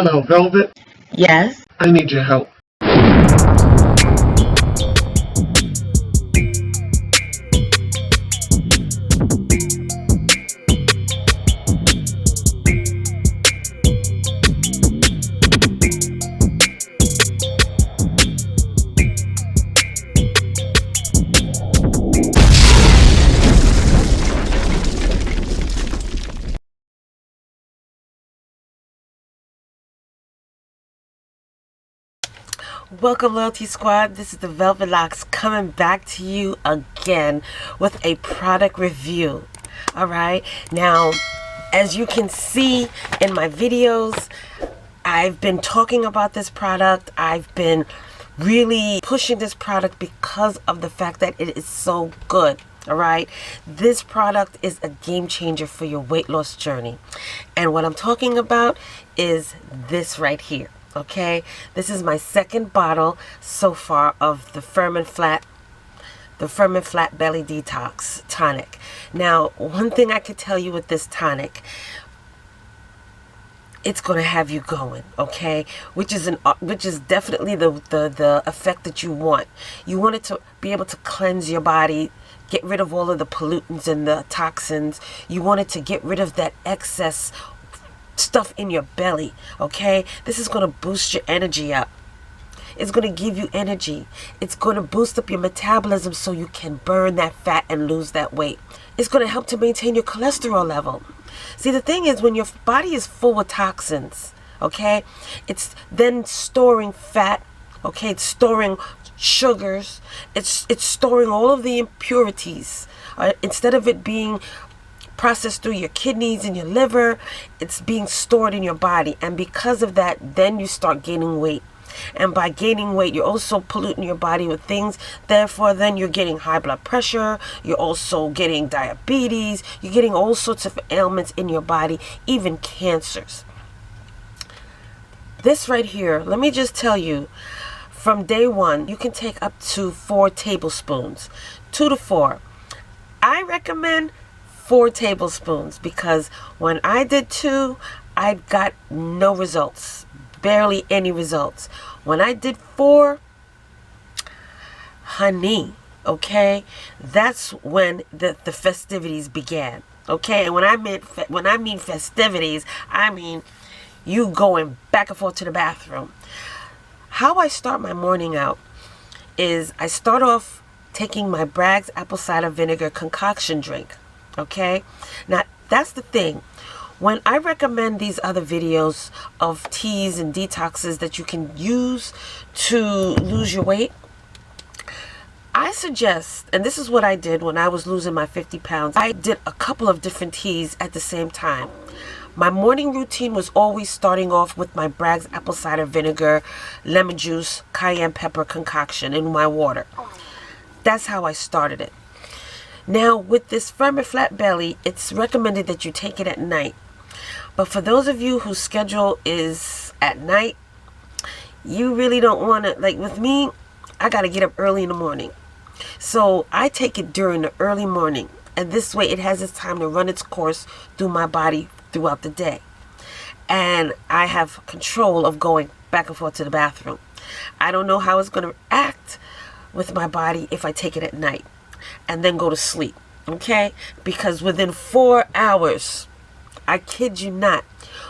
Hello, Velvet. Yes. I need your help. Welcome, Loyalty Squad. This is the Velvet Locks coming back to you again with a product review. Alright, now as you can see in my videos, I've been talking about this product. I've been really pushing this product because of the fact that it is so good. Alright, this product is a game changer for your weight loss journey. And what I'm talking about is this right here. Okay, this is my second bottle so far of the Firm and Flat Belly Detox Tonic. Now, one thing I could tell you with this tonic, it's going to have you going, okay? Which is definitely the effect that you want. You want it to be able to cleanse your body, get rid of all of the pollutants and the toxins. You want it to get rid of that excess stuff in your belly, okay? This is going to boost your energy up. It's going to give you energy. It's going to boost up your metabolism so you can burn that fat and lose that weight. It's going to help to maintain your cholesterol level. See, the thing is, when your body is full of toxins, okay, it's then storing fat, okay, it's storing sugars, it's storing all of the impurities. Instead of it being processed through your kidneys and your liver, it's being stored in your body, and because of that, then you start gaining weight. And by gaining weight, you're also polluting your body with things. Therefore, then you're getting high blood pressure. You're also getting diabetes. You're getting all sorts of ailments in your body, even cancers. This right here, let me just tell you, from day one, you can take up to 4 tablespoons, 2 to 4. I recommend 4 tablespoons because when I did 2, I got no results, barely any results. When I did 4, honey, okay, that's when the festivities began, okay? And when I mean festivities, I mean you going back and forth to the bathroom. How I start my morning out is I start off taking my Bragg's apple cider vinegar concoction drink. Okay, now that's the thing. When I recommend these other videos of teas and detoxes that you can use to lose your weight, I suggest, and this is what I did when I was losing my 50 pounds, I did a couple of different teas at the same time. My morning routine was always starting off with my Bragg's apple cider vinegar, lemon juice, cayenne pepper concoction in my water. That's how I started it. Now, with this Firm and Flat Belly, it's recommended that you take it at night. But for those of you whose schedule is at night, you really don't want to, like with me, I got to get up early in the morning. So I take it during the early morning. And this way it has its time to run its course through my body throughout the day. And I have control of going back and forth to the bathroom. I don't know how it's going to act with my body if I take it at night and then go to sleep, okay? Because within 4 hours, I kid you not,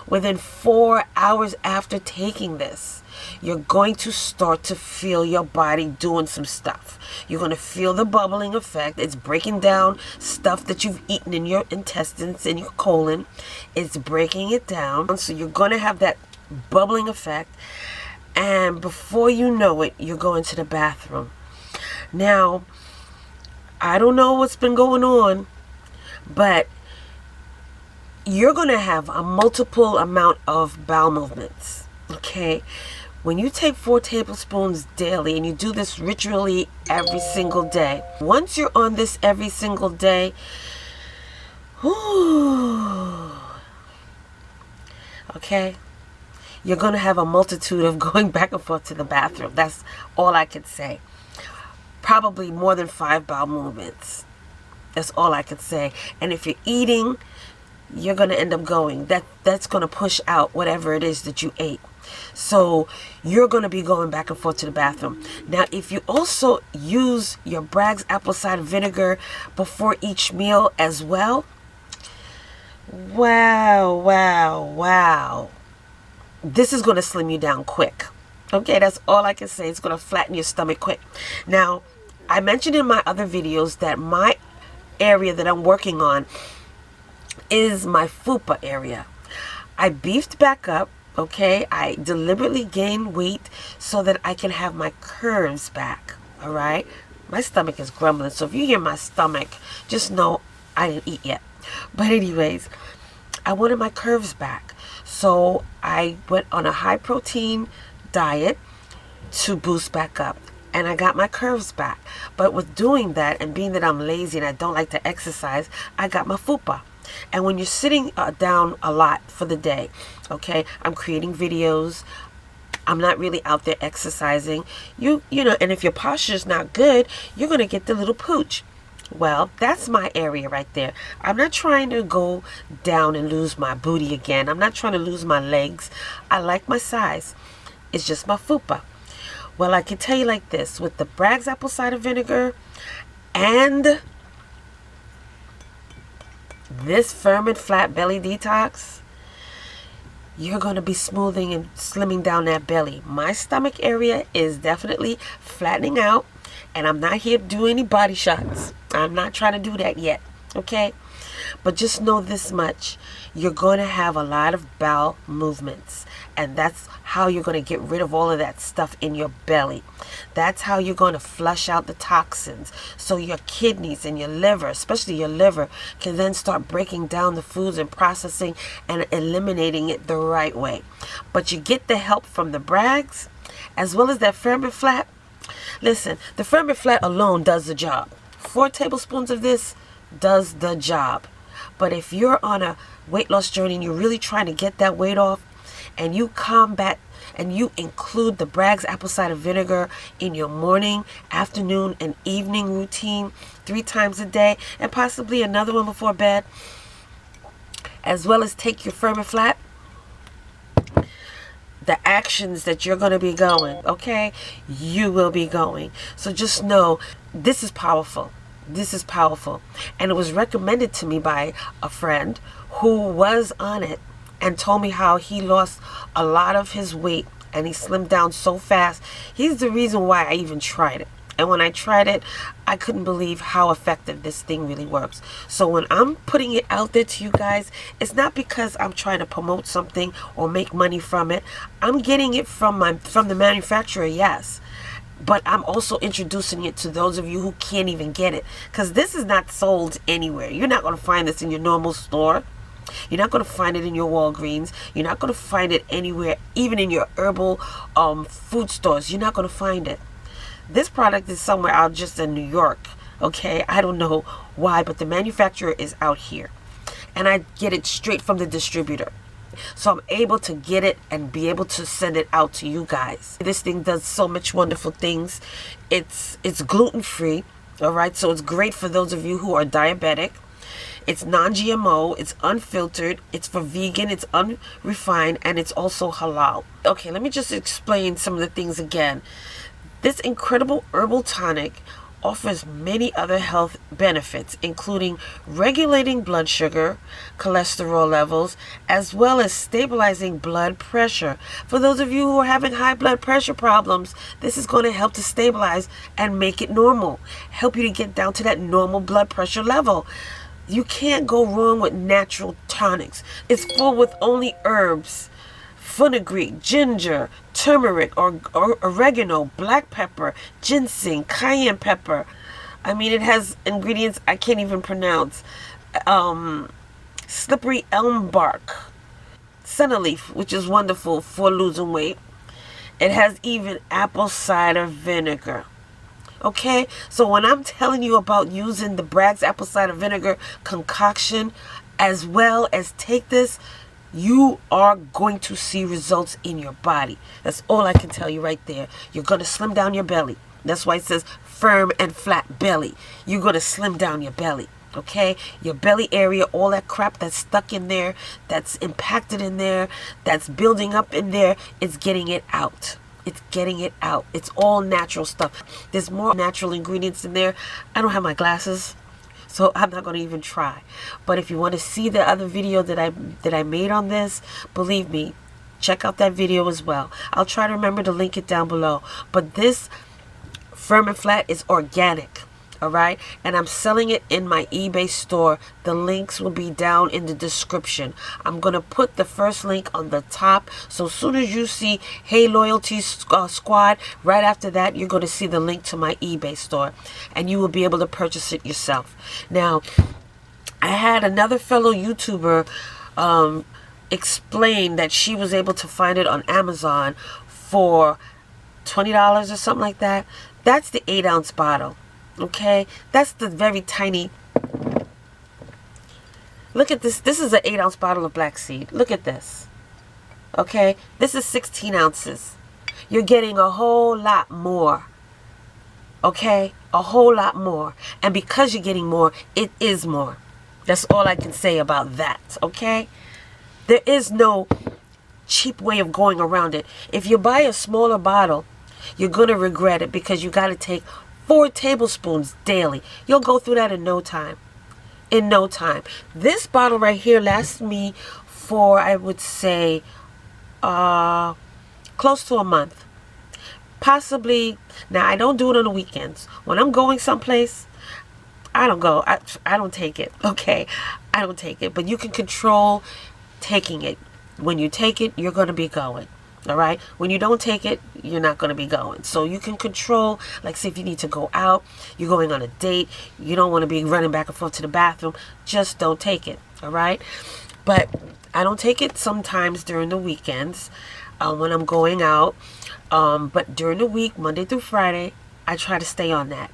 within 4 hours after taking this, you're going to start to feel your body doing some stuff. You're going to feel the bubbling effect. It's breaking down stuff that you've eaten in your intestines and your colon. It's breaking it down. So you're going to have that bubbling effect. And before you know it, you're going to the bathroom. Now, I don't know what's been going on, but you're going to have a multiple amount of bowel movements, okay? When you take 4 tablespoons daily and you do this ritually every single day, once you're on this every single day, okay, you're going to have a multitude of going back and forth to the bathroom. That's all I could say. Probably more than 5 bowel movements. That's all I could say. And if you're eating you're going to end up going. That's going to push out whatever it is that you ate. So you're going to be going back and forth to the bathroom. Now, if you also use your Bragg's apple cider vinegar before each meal as well, wow. This is going to slim you down quick. Okay, that's all I can say. It's going to flatten your stomach quick. Now, I mentioned in my other videos that my area that I'm working on is my fupa area. I beefed back up. Okay, I deliberately gained weight so that I can have my curves back. All right, my stomach is grumbling, so if you hear my stomach, just know I didn't eat yet. But anyways, I wanted my curves back, so I went on a high protein diet to boost back up, and I got my curves back. But with doing that, and being that I'm lazy and I don't like to exercise, I got my fupa. And when you're sitting down a lot for the day, okay, I'm creating videos, I'm not really out there exercising, you know, and if your posture is not good, you're going to get the little pooch. Well, that's my area right there. I'm not trying to go down and lose my booty again. I'm not trying to lose my legs. I like my size. It's just my fupa. Well, I can tell you like this, with the Bragg's apple cider vinegar and this firm and flat belly detox, you're going to be smoothing and slimming down that belly. My stomach area is definitely flattening out, and I'm not here to do any body shots. I'm not trying to do that yet, okay? But just know this much. You're going to have a lot of bowel movements, and that's how you're going to get rid of all of that stuff in your belly. That's how you're going to flush out the toxins, so your kidneys and your liver, especially your liver, can then start breaking down the foods and processing and eliminating it the right way. But you get the help from the Bragg's as well as that firm and flat. Listen, the firm and flat alone does the job. 4 tablespoons of this does the job. But if you're on a weight loss journey and you're really trying to get that weight off, and you combat and you include the Bragg's apple cider vinegar in your morning, afternoon, and evening routine 3 times a day, and possibly another one before bed, as well as take your firm and flat, the actions that you're going to be going, okay, you will be going. So just know this is powerful. This is powerful. And it was recommended to me by a friend who was on it and told me how he lost a lot of his weight and he slimmed down so fast. He's the reason why I even tried it. And when I tried it, I couldn't believe how effective this thing really works. So when I'm putting it out there to you guys, it's not because I'm trying to promote something or make money from it. I'm getting it from the manufacturer, yes. But I'm also introducing it to those of you who can't even get it. Because this is not sold anywhere. You're not going to find this in your normal store. You're not going to find it in your Walgreens. You're not going to find it anywhere, even in your herbal food stores. You're not going to find it. This product is somewhere out just in New York, okay? I don't know why, but the manufacturer is out here. And I get it straight from the distributor. So I'm able to get it and be able to send it out to you guys. This thing does so much wonderful things. It's gluten-free, all right? So it's great for those of you who are diabetic. It's non-GMO, it's unfiltered, it's for vegan, it's unrefined, and it's also halal. Okay, let me just explain some of the things again. This incredible herbal tonic offers many other health benefits, including regulating blood sugar, cholesterol levels, as well as stabilizing blood pressure. For those of you who are having high blood pressure problems, this is going to help to stabilize and make it normal, help you to get down to that normal blood pressure level. You can't go wrong with natural tonics. It's full with only herbs, fenugreek, ginger, turmeric, or oregano, black pepper, ginseng, cayenne pepper. I mean, it has ingredients I can't even pronounce. Slippery elm bark, senna leaf, which is wonderful for losing weight. It has even apple cider vinegar. Okay, so when I'm telling you about using the Bragg's apple cider vinegar concoction as well as take this, you are going to see results in your body. That's all I can tell you right there. You're going to slim down your belly. That's why it says firm and flat belly. You're going to slim down your belly. Okay, your belly area, all that crap that's stuck in there, that's impacted in there, that's building up in there, it's getting it out. It's getting it out. It's all natural stuff. There's more natural ingredients in there. I don't have my glasses, so I'm not going to even try. But if you want to see the other video that I made on this, believe me, check out that video as well. I'll try to remember to link it down below. But this Firm and Flat is organic. Alright, and I'm selling it in my eBay store. The links will be down in the description. I'm going to put the first link on the top. So as soon as you see Hey Loyalty Squad, right after that, you're going to see the link to my eBay store. And you will be able to purchase it yourself. Now, I had another fellow YouTuber explain that she was able to find it on Amazon for $20 or something like that. That's the 8-ounce bottle. Okay, that's the very tiny. Look at this. This is an 8-ounce bottle of black seed. Look at this. Okay, this is 16 ounces. You're getting a whole lot more. Okay, a whole lot more. And because you're getting more, it is more. That's all I can say about that. Okay, there is no cheap way of going around it. If you buy a smaller bottle, you're going to regret it because you got to take 4 tablespoons daily. You'll go through that in no time. In no time. This bottle right here lasts me for, I would say, close to a month. Possibly. Now, I don't do it on the weekends. When I'm going someplace, I don't go. I don't take it. Okay? I don't take it. But you can control taking it. When you take it, you're going to be going. Alright, when you don't take it, you're not going to be going. So you can control, like say if you need to go out, you're going on a date, you don't want to be running back and forth to the bathroom, just don't take it. Alright, but I don't take it sometimes during the weekends when I'm going out. But during the week, Monday through Friday, I try to stay on that.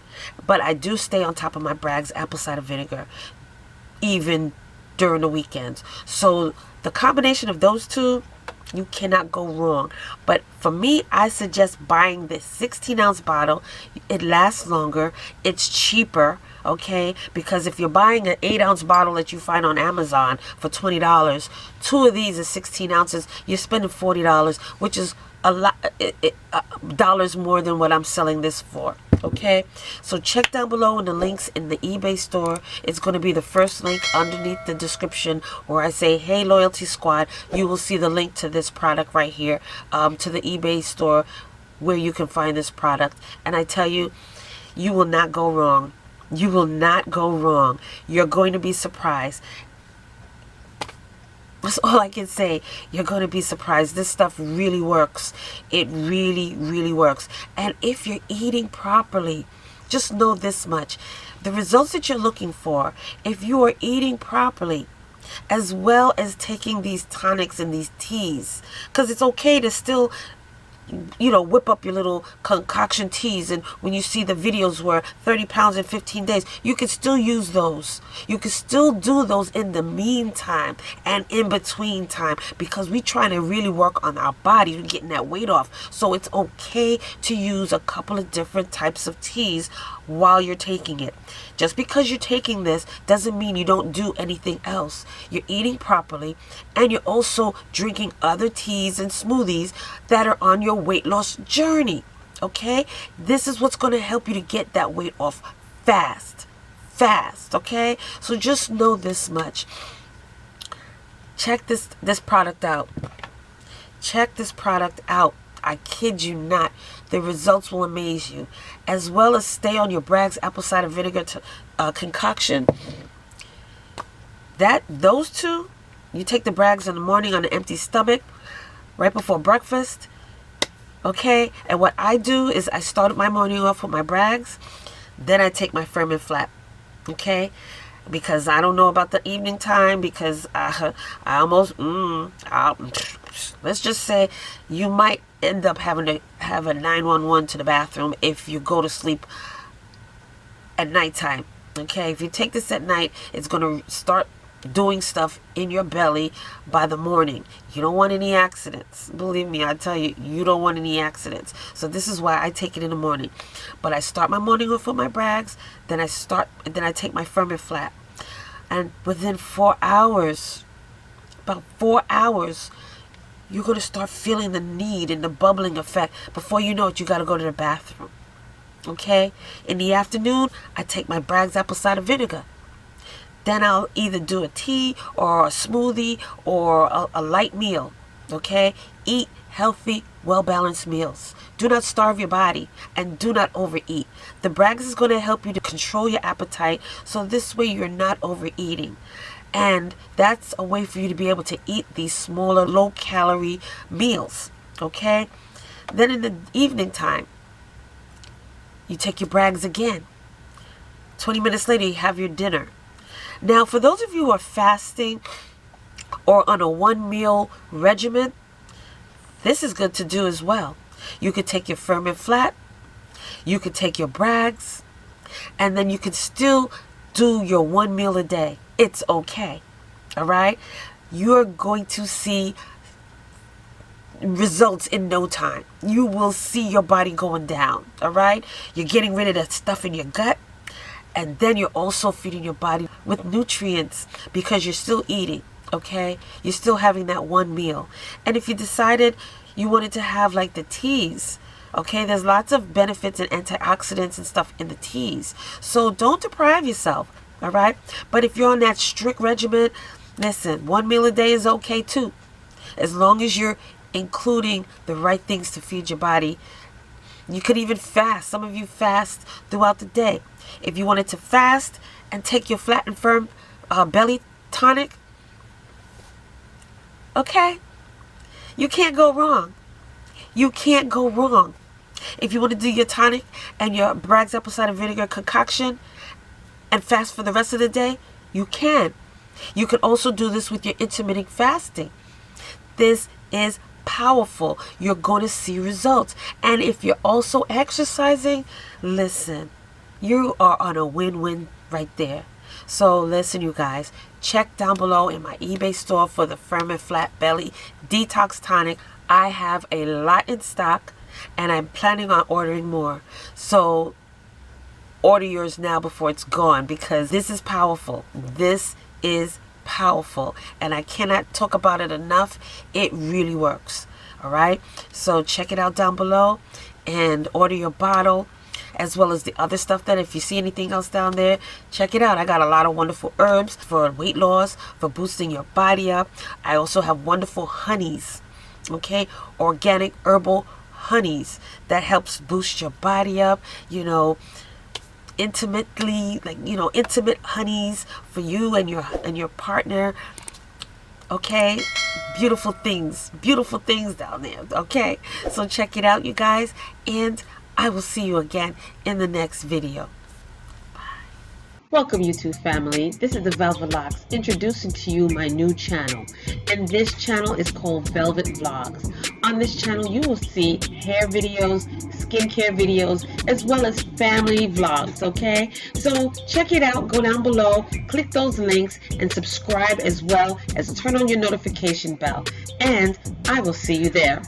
But I do stay on top of my Bragg's apple cider vinegar, even during the weekends. So the combination of those two, you cannot go wrong. But for me, I suggest buying this 16-ounce bottle. It lasts longer. It's cheaper, okay? Because if you're buying an 8-ounce bottle that you find on Amazon for $20, 2 of these are 16 ounces. You're spending $40, which is a lot dollars more than what I'm selling this for. Okay, so check down below in the links in the eBay store. It's going to be the first link underneath the description where I say Hey Loyalty Squad. You will see the link to this product right here, to the eBay store where you can find this product. And I tell you, you will not go wrong. You will not go wrong. You're going to be surprised. That's all I can say. You're going to be surprised. This stuff really works. It really, really works. And if you're eating properly, just know this much. The results that you're looking for, if you are eating properly, as well as taking these tonics and these teas, because it's okay to still, you know, whip up your little concoction teas, and when you see the videos where 30 pounds in 15 days, you can still use those. You can still do those in the meantime and in between time, because we're trying to really work on our body and getting that weight off. So it's okay to use a couple of different types of teas while you're taking it. Just because you're taking this doesn't mean you don't do anything else. You're eating properly, and you're also drinking other teas and smoothies that are on your weight loss journey. Okay, this is what's going to help you to get that weight off fast. Okay, so just know this much. Check this product out. Check this product out. I kid you not. The results will amaze you. As well as stay on your Bragg's apple cider vinegar concoction. Those two, you take the Bragg's in the morning on an empty stomach, right before breakfast. Okay, and what I do is I start my morning off with my Bragg's, then I take my Firm and Flat. Okay, because I don't know about the evening time, because I almost let's just say you might end up having to have a 911 to the bathroom if you go to sleep at nighttime. Okay, if you take this at night, it's going to start doing stuff in your belly by the morning. You don't want any accidents. Believe me, I tell you, you don't want any accidents. So this is why I take it in the morning. But I start my morning off with my Bragg's, then I take my Firm and Flat. And within 4 hours, about 4 hours, you're going to start feeling the need and the bubbling effect. Before you know it, you got to go to the bathroom. Okay? In the afternoon, I take my Bragg's apple cider vinegar. Then I'll either do a tea or a smoothie or a light meal. Okay? Eat healthy, well-balanced meals. Do not starve your body and do not overeat. The Bragg's is going to help you to control your appetite, so this way you're not overeating. And that's a way for you to be able to eat these smaller, low-calorie meals. Okay? Then in the evening time, you take your Bragg's again. 20 minutes later, you have your dinner. Now, for those of you who are fasting or on a one-meal regimen, this is good to do as well. You could take your firm and flat, you could take your Bragg's, and then you could still do your one meal a day. It's okay. All right? You're going to see results in no time. You will see your body going down. All right? You're getting rid of that stuff in your gut. And then you're also feeding your body with nutrients because you're still eating. Okay? You're still having that one meal. And if you decided you wanted to have like the teas, okay, there's lots of benefits and antioxidants and stuff in the teas. So don't deprive yourself. All right? But if you're on that strict regimen, listen, one meal a day is okay too. As long as you're including the right things to feed your body. You could even fast. Some of you fast throughout the day. If you wanted to fast and take your flat and firm belly tonic, okay, you can't go wrong. You can't go wrong. If you want to do your tonic and your Bragg's apple cider vinegar concoction and fast for the rest of the day, you can. You can also do this with your intermittent fasting. This is powerful. You're going to see results. And if you're also exercising, listen, you are on a win-win right there. So listen, you guys, check down below in my eBay store for the Firm and Flat Belly Detox Tonic. I have a lot in stock and I'm planning on ordering more. So order yours now before it's gone, because this is powerful. This is powerful and I cannot talk about it enough. It really works. All right, so check it out down below and order your bottle, as well as the other stuff. That if you see anything else down there, check it out. I got a lot of wonderful herbs for weight loss, for boosting your body up. I also have wonderful honeys, okay, organic herbal honeys that helps boost your body up, you know, intimately, like, you know, intimate honeys for you and your partner. Okay, beautiful things down there. Okay, so check it out, you guys, and I will see you again in the next video. Welcome, YouTube family. This is the Velvet Locks introducing to you my new channel, and this channel is called Velvet Vlogs. On this channel, you will see hair videos, skincare videos, as well as family vlogs. Okay, so check it out. Go down below, click those links, and subscribe, as well as turn on your notification bell. And I will see you there.